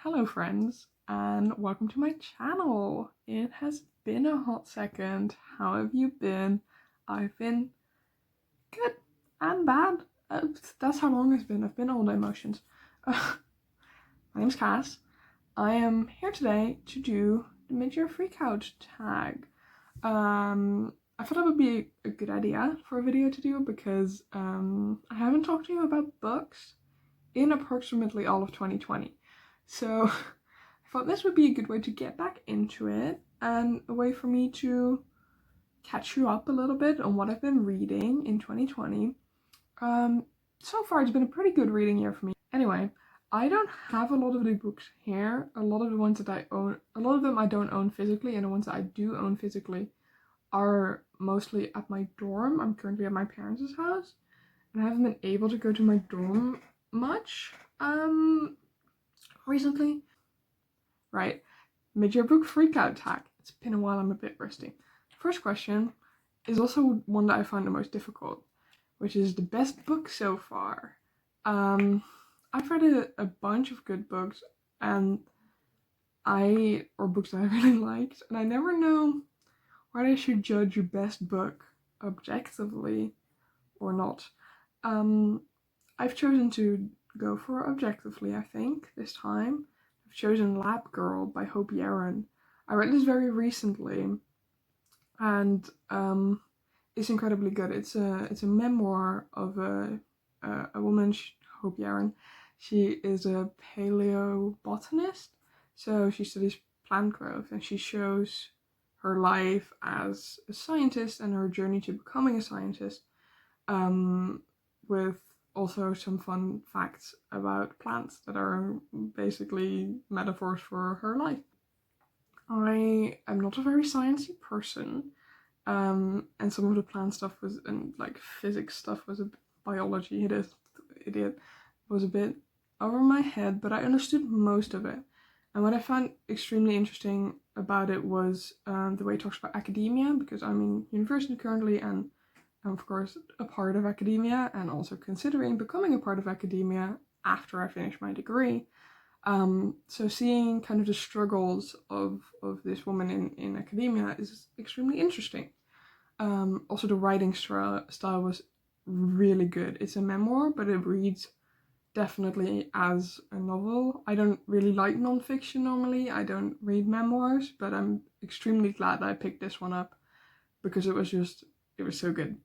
Hello friends, and welcome to my channel. It has been a hot second. How have you been? I've been good and bad. That's how long it's been. I've been all the emotions. My name's Cass. I am here today to do the Midyear Freakout tag. I thought it would be a good idea for a video to do because I haven't talked to you about books in approximately all of 2020. So I thought this would be a good way to get back into it and a way for me to catch you up a little bit on what I've been reading in 2020. So far it's been a pretty good reading year for me. Anyway, I don't have a lot of the books here. A lot of the ones that I own, a lot of them I don't own physically, and the ones that I do own physically are mostly at my dorm. I'm currently at my parents' house and I haven't been able to go to my dorm much recently. Right, Midyear book Freakout tag. It's been a while, I'm a bit rusty. First question is also one that I find the most difficult, which is the best book so far. I've read a bunch of good books or books that I really liked, and I never know whether I should judge your best book objectively or not. I've chosen to go for objectively, I think, this time. I've chosen Lab Girl by Hope Yaron. I read this very recently, and it's incredibly good. It's a memoir of a woman, Hope Yaron. She is a paleobotanist, so she studies plant growth, and she shows her life as a scientist and her journey to becoming a scientist, with also some fun facts about plants that are basically metaphors for her life. I am not a very sciencey person, and some of the plant stuff was, and like physics stuff was, biology it was a bit over my head, but I understood most of it. And what I found extremely interesting about it was the way it talks about academia, because I'm in university currently and I'm of course a part of academia and also considering becoming a part of academia after I finish my degree. So seeing kind of the struggles of this woman in academia is extremely interesting. Also the writing style was really good. It's a memoir, but it reads definitely as a novel. I don't really like non-fiction normally. I don't read memoirs, but I'm extremely glad that I picked this one up because it was so good.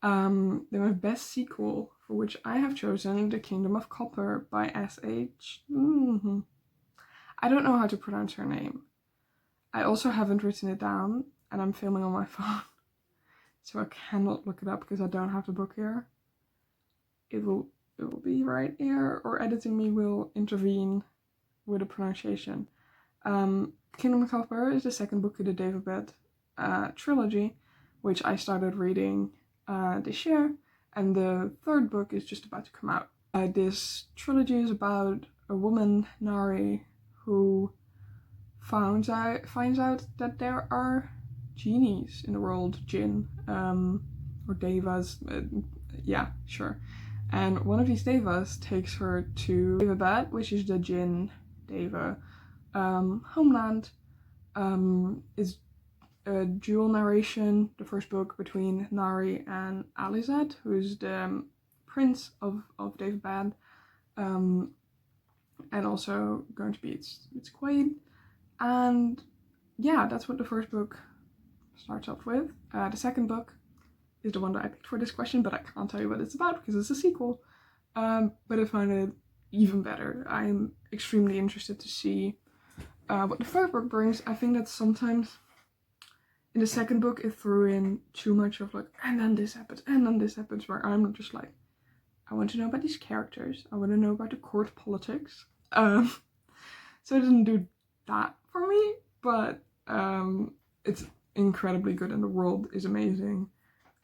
Then my best sequel, for which I have chosen The Kingdom of Copper by S.H. I don't know how to pronounce her name. I also haven't written it down and I'm filming on my phone, so I cannot look it up because I don't have the book here. It will be right here, or editing me will intervene with the pronunciation. Kingdom of Copper is the second book in the David trilogy, which I started reading this year, and the third book is just about to come out. This trilogy is about a woman, Nari, who finds out that there are genies in the world, jinn, or devas, yeah, sure. And one of these devas takes her to Devabad, which is the jinn deva homeland. Is a dual narration, the first book, between Nari and Alizad, who's the prince of Devabad, and also going to be its queen. And yeah, that's what the first book starts off with. The second book is the one that I picked for this question, but I can't tell you what it's about because it's a sequel. But I find it even better. I'm extremely interested to see what the third book brings. I think that sometimes in the second book it threw in too much of like, and then this happens, and then this happens, where I'm just like, I want to know about these characters, I want to know about the court politics. So it didn't do that for me, but it's incredibly good and the world is amazing,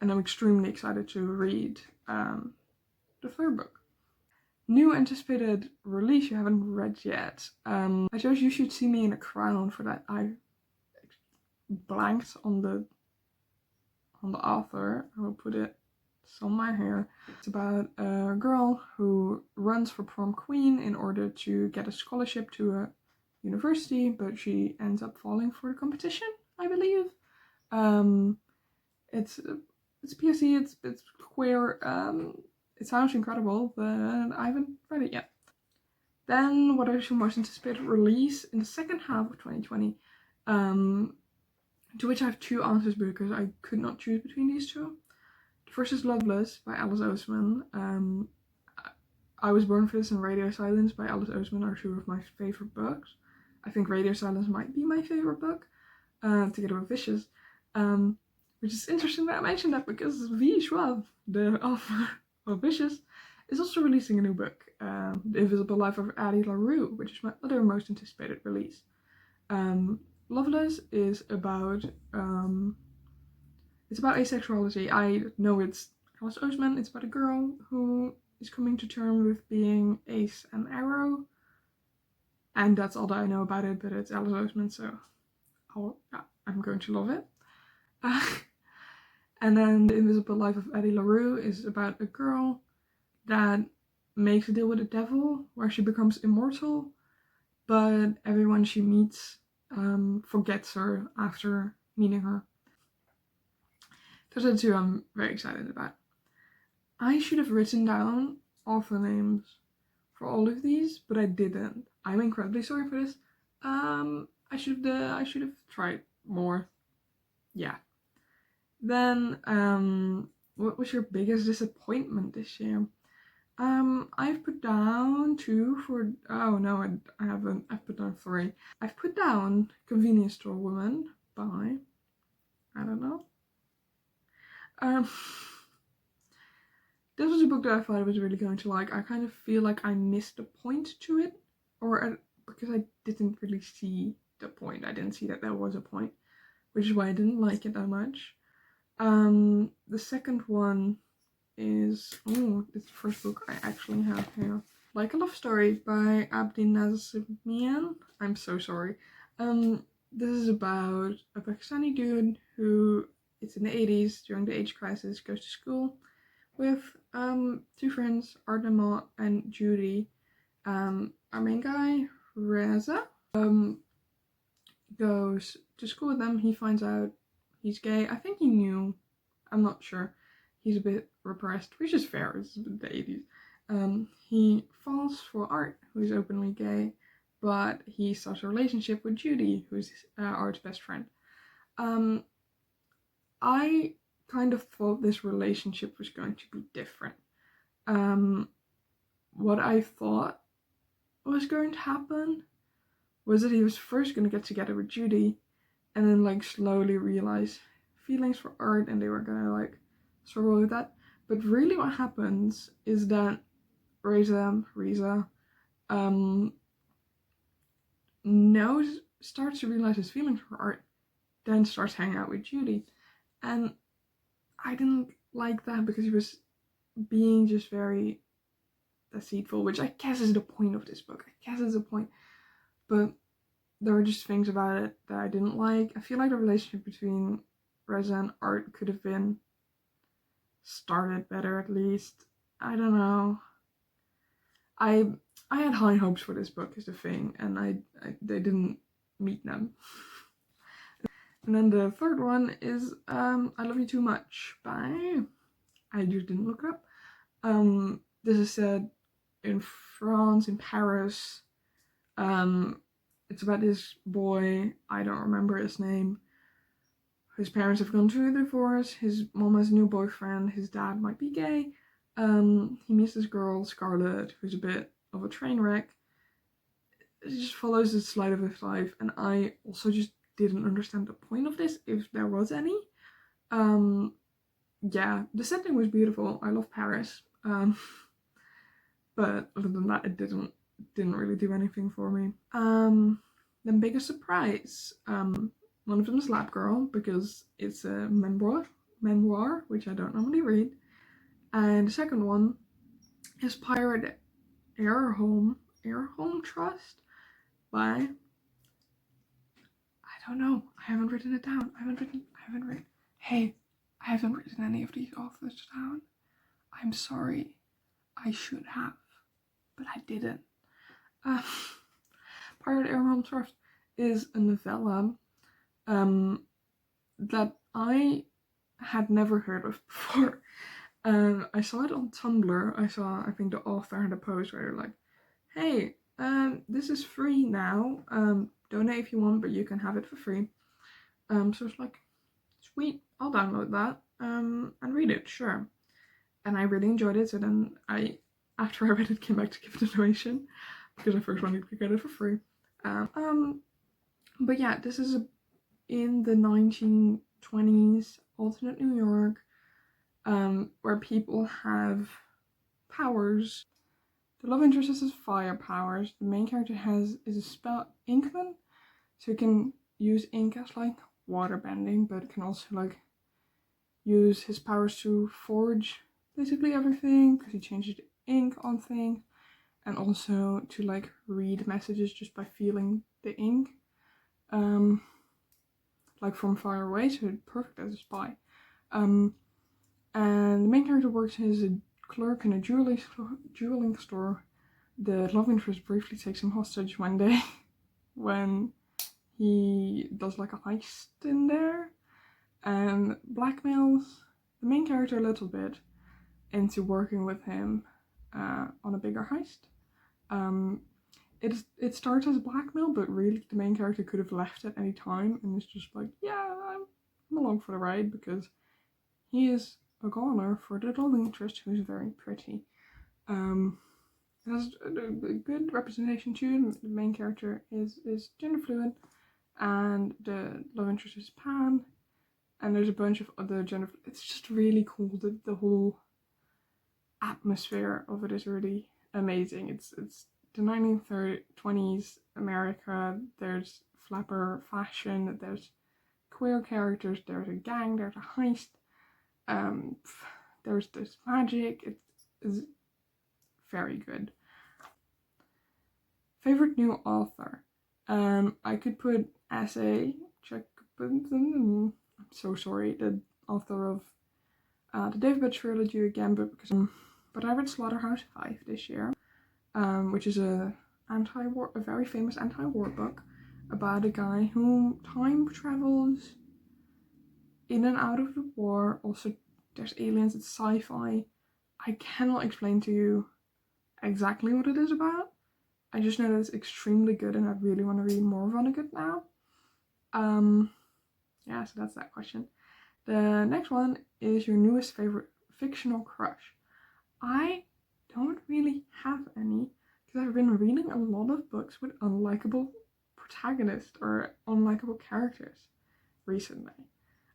and I'm extremely excited to read the third book. New anticipated release you haven't read yet. I chose You Should See Me in a Crown. For that I blanked on the author. I will put it mess on my hair. It's about a girl who runs for prom queen in order to get a scholarship to a university, but she ends up falling for the competition, I believe. It's PSC, it's queer. It sounds incredible, but I haven't read it yet. Then what is your most anticipated release in the second half of 2020? To which I have two answers because I could not choose between these two. The first is Loveless by Alice Oseman. I Was Born for This and Radio Silence by Alice Oseman are two of my favorite books. I think Radio Silence might be my favorite book, together with Vicious. Which is interesting that I mentioned that because V. Schwab, the author of Vicious, is also releasing a new book, The Invisible Life of Addie LaRue, which is my other most anticipated release. Loveless is about asexuality. I know it's Alice Oseman. It's about a girl who is coming to terms with being ace and arrow, and that's all that I know about it. But it's Alice Oseman, so I'm going to love it. And then The Invisible Life of Addie LaRue is about a girl that makes a deal with the devil where she becomes immortal, but everyone she meets forgets her after meeting her. Those are the two I'm very excited about. I should have written down author names for all of these, but I didn't. I'm incredibly sorry for this. I should have tried more. Yeah. Then, what was your biggest disappointment this year? I've put down two for, oh no, I haven't, I've put down three. I've put down Convenience Store Woman by, I don't know. This was a book that I thought I was really going to like. I kind of feel like I missed the point to it, because I didn't really see the point. I didn't see that there was a point, which is why I didn't like it that much. The second one is, it's the first book I actually have here. Like a Love Story by Abdi Nazmian. I'm so sorry. This is about a Pakistani dude who, it's in the 80s, during the AIDS crisis, goes to school with two friends, Ardema and Judy. Our main guy, Reza, goes to school with them. He finds out he's gay. I think he knew. I'm not sure. He's a bit repressed, which is fair. It's the 80s. He falls for Art, who's openly gay, but he starts a relationship with Judy, who's Art's best friend. I kind of thought this relationship was going to be different. What I thought was going to happen was that he was first going to get together with Judy and then like slowly realize feelings for Art, and they were gonna like struggle with that. But really what happens is that Reza starts to realize his feelings for Art, then starts hanging out with Judy. And I didn't like that because he was being just very deceitful, which I guess is the point of this book. I guess is the point. But there were just things about it that I didn't like. I feel like the relationship between Reza and Art could have been started better, at least. I don't know. I had high hopes for this book is the thing, and they didn't meet them. And then the third one is I Love You Too Much by, I just didn't look it up. This is set in France, in Paris. It's about this boy, I don't remember his name. His parents have gone through a divorce, his mom has a new boyfriend, his dad might be gay. He meets this girl, Scarlett, who's a bit of a train wreck. It just follows the slide of his life, and I also just didn't understand the point of this, if there was any. Yeah, the setting was beautiful. I love Paris. But other than that, it didn't really do anything for me. Then biggest surprise. One of them is Lab Girl, because it's a memoir, which I don't normally read. And the second one is Pirate Air Home Trust by, I don't know, I haven't written it down. I haven't written any of these authors down. I'm sorry. I should have, but I didn't. Pirate Air Home Turf is a novella that I had never heard of before. I saw it on Tumblr. I think the author had a post where they're like, hey, this is free now. Donate if you want, but you can have it for free. So it's like, sweet, I'll download that and read it, sure. And I really enjoyed it. So then after I read it, came back to give it a donation because I first wanted to get it for free. But yeah, this is in the 1920s alternate New York, where people have powers. The love interest has fire powers. The main character is a spell Inkman, so he can use ink as like water bending, but can also like use his powers to forge basically everything because he changes the ink on things, and also to like read messages just by feeling the ink, like from far away, so perfect as a spy. And the main character works as a clerk in a jeweling store. The love interest briefly takes him hostage one day when he does like a heist in there and blackmails the main character a little bit into working with him on a bigger heist. It starts as blackmail, but really the main character could have left at any time, and it's just like, yeah, I'm along for the ride because he is a goner for the love interest who's very pretty. It has a good representation too. The main character is gender fluid, and the love interest is pan, and there's a bunch of other gender. It's just really cool. The whole atmosphere of it is really amazing. It's the 1920s America. There's flapper fashion. There's queer characters. There's a gang. There's a heist. There's this magic. It's very good. Favorite new author. I could put S.A. I'm so sorry, the author of the David Bed trilogy again, but I read Slaughterhouse-Five this year, which is a very famous anti-war book about a guy who time travels in and out of the war. Also, there's aliens. It's sci-fi. I cannot explain to you exactly what it is about. I just know that it's extremely good, and I really want to read more of Vonnegut now. Yeah, so that's that question. The next one is your newest favorite fictional crush. I don't really have any because I've been reading a lot of books with unlikable protagonists or unlikable characters recently.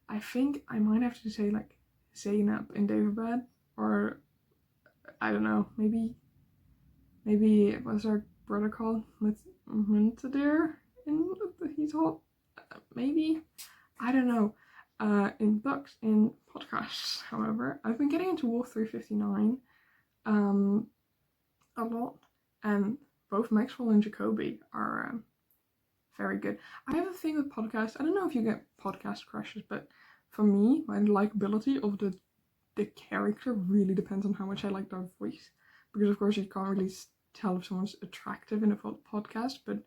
I think I might have to say like Zainab in David, or I don't know, maybe what's our brother called? Midyear in he's hot. Maybe, I don't know. In books, in podcasts, however, I've been getting into Wolf 359 a lot, and both Maxwell and Jacoby are very good. I have a thing with podcasts. I don't know if you get podcast crushes, but for me, my likability of the character really depends on how much I like their voice, because of course you can't really tell if someone's attractive in a podcast, but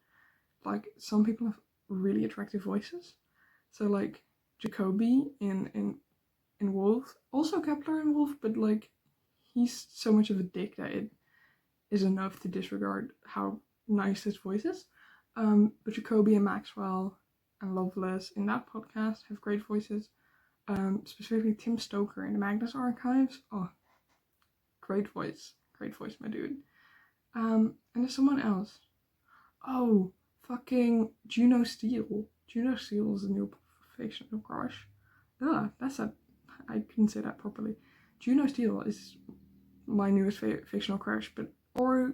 like some people have really attractive voices. So like Jacoby in Wolf, also Kepler in Wolf, but like he's so much of a dick that it is enough to disregard how nice his voice is. But Jacoby and Maxwell and Loveless in that podcast have great voices. Specifically Tim Stoker in the Magnus Archives. Oh, great voice, my dude. And there's someone else. Oh, fucking Juno Steele. Juno Steele is a new fictional crush. I couldn't say that properly. Juno Steele is my newest fictional crush, or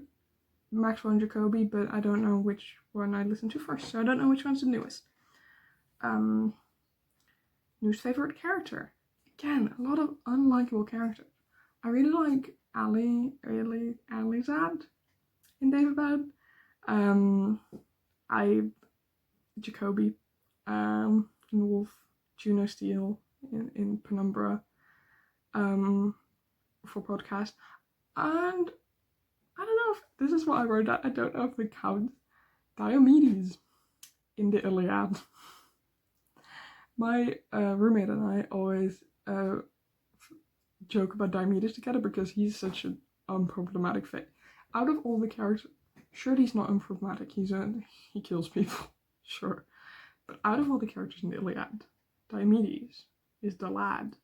Maxwell and Jacoby, but I don't know which one I listened to first, so I don't know which one's the newest. Newest favorite character. Again, a lot of unlikable characters. I really like Alizad in David Bed. Jacoby in Wolf, Juno Steele in Penumbra. for podcast. And I don't know if this is what I wrote down. I don't know if it counts. Diomedes in the Iliad. My roommate and I always joke about Diomedes together because he's such an unproblematic fit. Out of all the characters, sure, he's not unproblematic. He kills people, sure. But out of all the characters in the Iliad, Diomedes is the lad.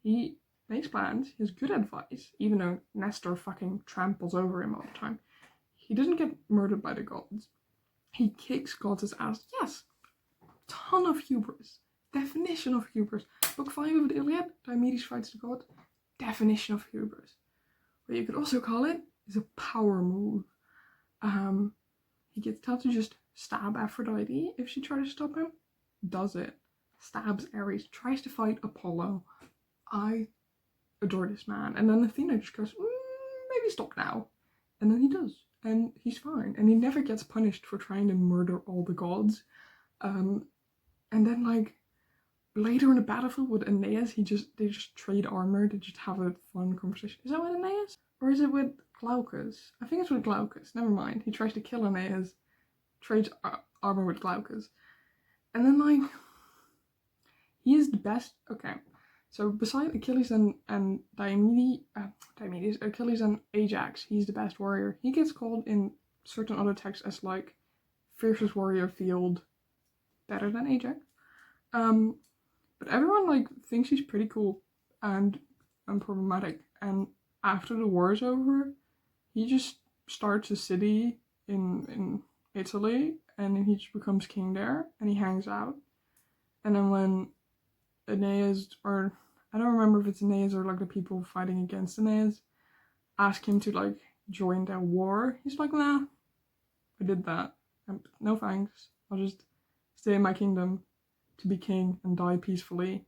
He makes plans, he has good advice, even though Nestor fucking tramples over him all the time. He doesn't get murdered by the gods. He kicks gods' ass. Yes, ton of hubris. Definition of hubris. Book 5 of the Iliad, Diomedes fights the god. Definition of hubris. What you could also call it is a power move. He gets told to just stab Aphrodite if she tries to stop him. Does it. Stabs Ares. Tries to fight Apollo. I adore this man. And then Athena just goes, maybe stop now. And then he does. And he's fine. And he never gets punished for trying to murder all the gods. And then like later in the battlefield with Aeneas, they just trade armor. They just have a fun conversation. Is that with Aeneas? Or is it with Glaucus? I think it's with Glaucus. Never mind. He tries to kill Aeneas. Trades armor with Glaucus. And then like he is the best. Okay. So beside Achilles and Diomedes, Achilles and Ajax, he's the best warrior. He gets called in certain other texts as like fiercest warrior field, better than Ajax. But everyone like thinks he's pretty cool and unproblematic. And after the war is over, he just starts a city in Italy, and then he just becomes king there, and he hangs out. And then when Aeneas, or I don't remember if it's Aeneas or like the people fighting against Aeneas, ask him to like join their war, he's like, nah, I did that. No thanks. I'll just stay in my kingdom to be king and die peacefully.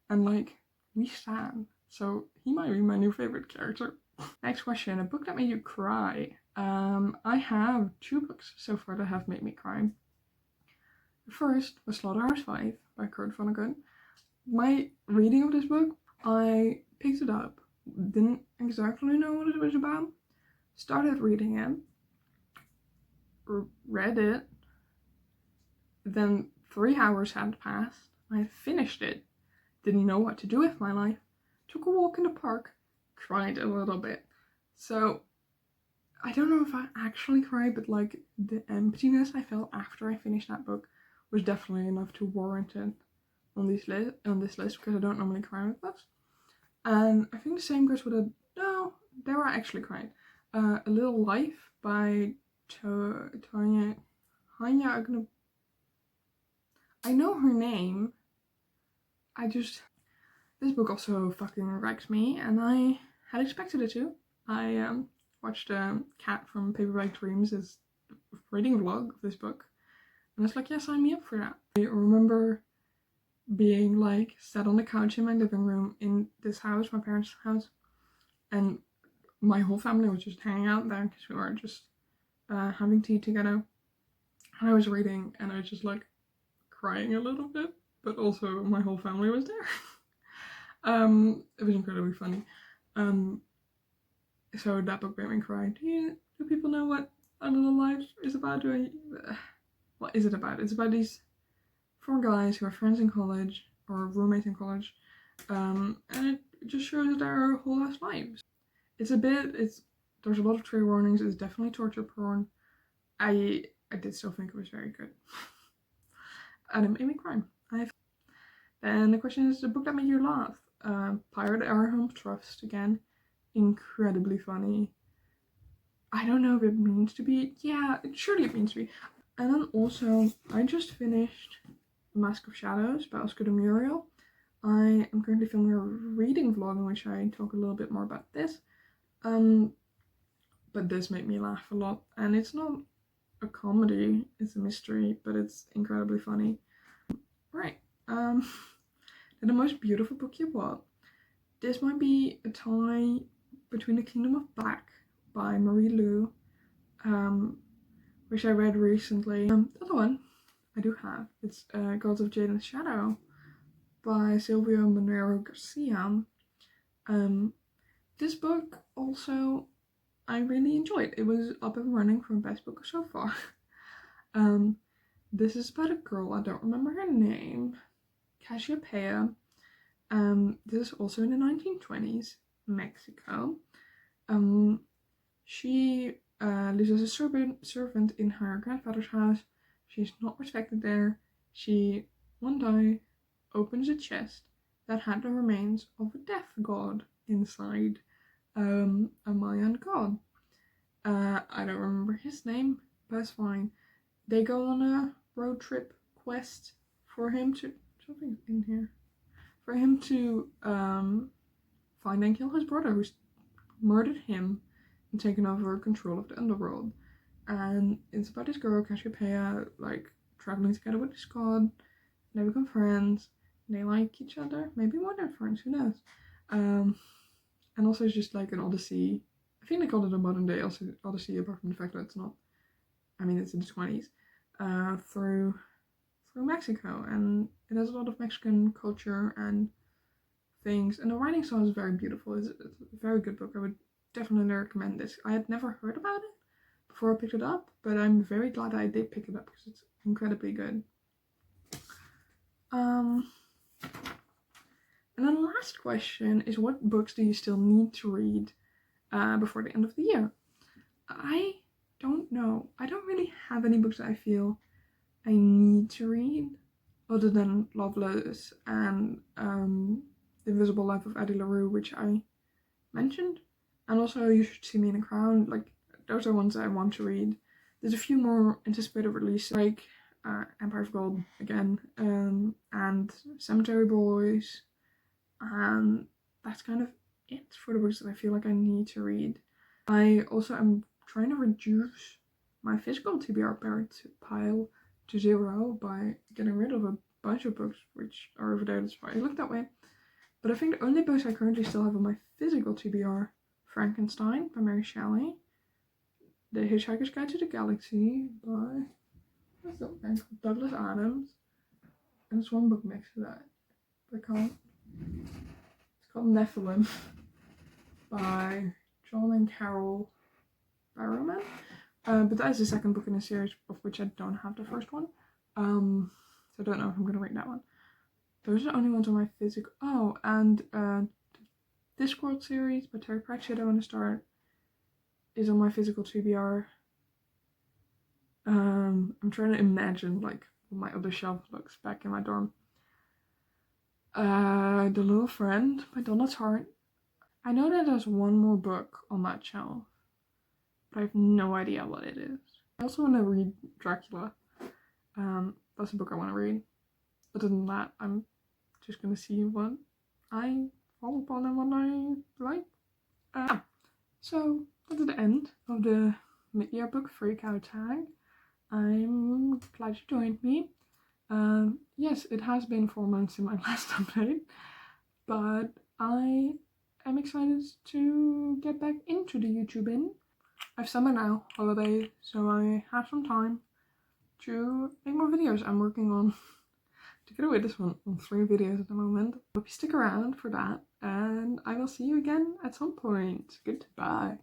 And like, we stand. So he might be my new favorite character. Next question, a book that made you cry. I have 2 books so far that have made me cry. The first was Slaughterhouse 5 by Kurt Vonnegut. My reading of this book, I picked it up, didn't exactly know what it was about, started reading it, read it, then 3 hours had passed, I had finished it, didn't know what to do with my life, took a walk in the park, cried a little bit. So I don't know if I actually cried, but like the emptiness I felt after I finished that book was definitely enough to warrant it on this list because I don't normally cry with books. And I think the same goes with there I actually cried. A Little Life by Tanya Agnew. I know her name. This book also fucking wrecks me, and I had expected it to. I watched Kat from Paperback Dreams' reading vlog of this book, and I was like, yeah, sign me up for that. I remember being like sat on the couch in my living room in this house, my parents' house, and my whole family was just hanging out there because we were just having tea together. And I was reading, and I was just like crying a little bit, but also my whole family was there. It was incredibly funny. So that book made me cry. Do people know what A Little Life is about? What is it about? It's about these 4 guys who are friends in college, or roommates in college, and it just shows their whole ass lives. There's a lot of trigger warnings, it's definitely torture porn. I did still think it was very good. And it made me cry. Then the question is, the book that made you laugh. Pirate Our Home Trust, again, incredibly funny. I don't know if it means to be, yeah, surely it means to be. And then also, I just finished Mask of Shadows by Oscar de Muriel. I am currently filming a reading vlog in which I talk a little bit more about this. But this made me laugh a lot, and it's not a comedy, it's a mystery, but it's incredibly funny. Right, and the most beautiful book you bought. This might be a tie between The Kingdom of Black by Marie Lu, which I read recently. The other one I do have, it's Gods of Jade and Shadow by Silvio Monero Garcia. This book also I really enjoyed. It was up and running for best book so far. This is about a girl, I don't remember her name, Cassiopeia. This is also in the 1920s, Mexico. She lives as a servant in her grandfather's house. She's not respected there. She, one day, opens a chest that had the remains of a death god inside. A Mayan god. I don't remember his name, but it's fine. They go on a road trip quest for him to something's in here. For him to find and kill his brother who's murdered him and taken over control of the underworld. And it's about this girl, Cassiopeia, like traveling together with this god. They become friends. They like each other. Maybe more than friends, who knows? And also it's just like an odyssey. I think they call it a modern day odyssey, apart from the fact that it's not. I mean, it's in the 20s. Through Mexico, and it has a lot of Mexican culture and things. And the writing style is very beautiful. It's a very good book. I would definitely recommend this. I had never heard about it before I picked it up, but I'm very glad I did pick it up because it's incredibly good. And then the last question is, what books do you still need to read before the end of the year? I don't know. I don't really have any books that I feel I need to read, other than Loveless and The Invisible Life of Addie LaRue, which I mentioned. And also You Should See Me in a Crown. Like, those are ones that I want to read. There's a few more anticipated releases, like Empire of Gold again, and Cemetery Boys. And that's kind of it for the books that I feel like I need to read. I also am trying to reduce my physical TBR pile to 0 by getting rid of a bunch of books which are over there. That's why I look that way. But I think the only books I currently still have on my physical TBR: Frankenstein by Mary Shelley, The Hitchhiker's Guide to the Galaxy by Douglas Adams, and there's one book next to that. It's called Nephilim by John and Carol Barrowman. But that is the second book in the series, of which I don't have the first one. So I don't know if I'm going to read that one. Those are the only ones on my physical. Oh, and Discworld series by Terry Pratchett I want to start is on my physical TBR. I'm trying to imagine like what my other shelf looks back in my dorm. The Little Friend by Donna Tartt. I know that there's one more book on that shelf, but I have no idea what it is. I also want to read Dracula. That's a book I want to read. Other than that, I'm just going to see what I fall upon and what I like. So that's the end of the mid-year book Freakout tag. I'm glad you joined me. Yes, it has been 4 months since my last update, but I am excited to get back into the YouTubing. I've summer now, holiday, so I have some time to make more videos. I'm working on, to get away this one, on 3 videos at the moment. Hope you stick around for that, and I will see you again at some point. Goodbye.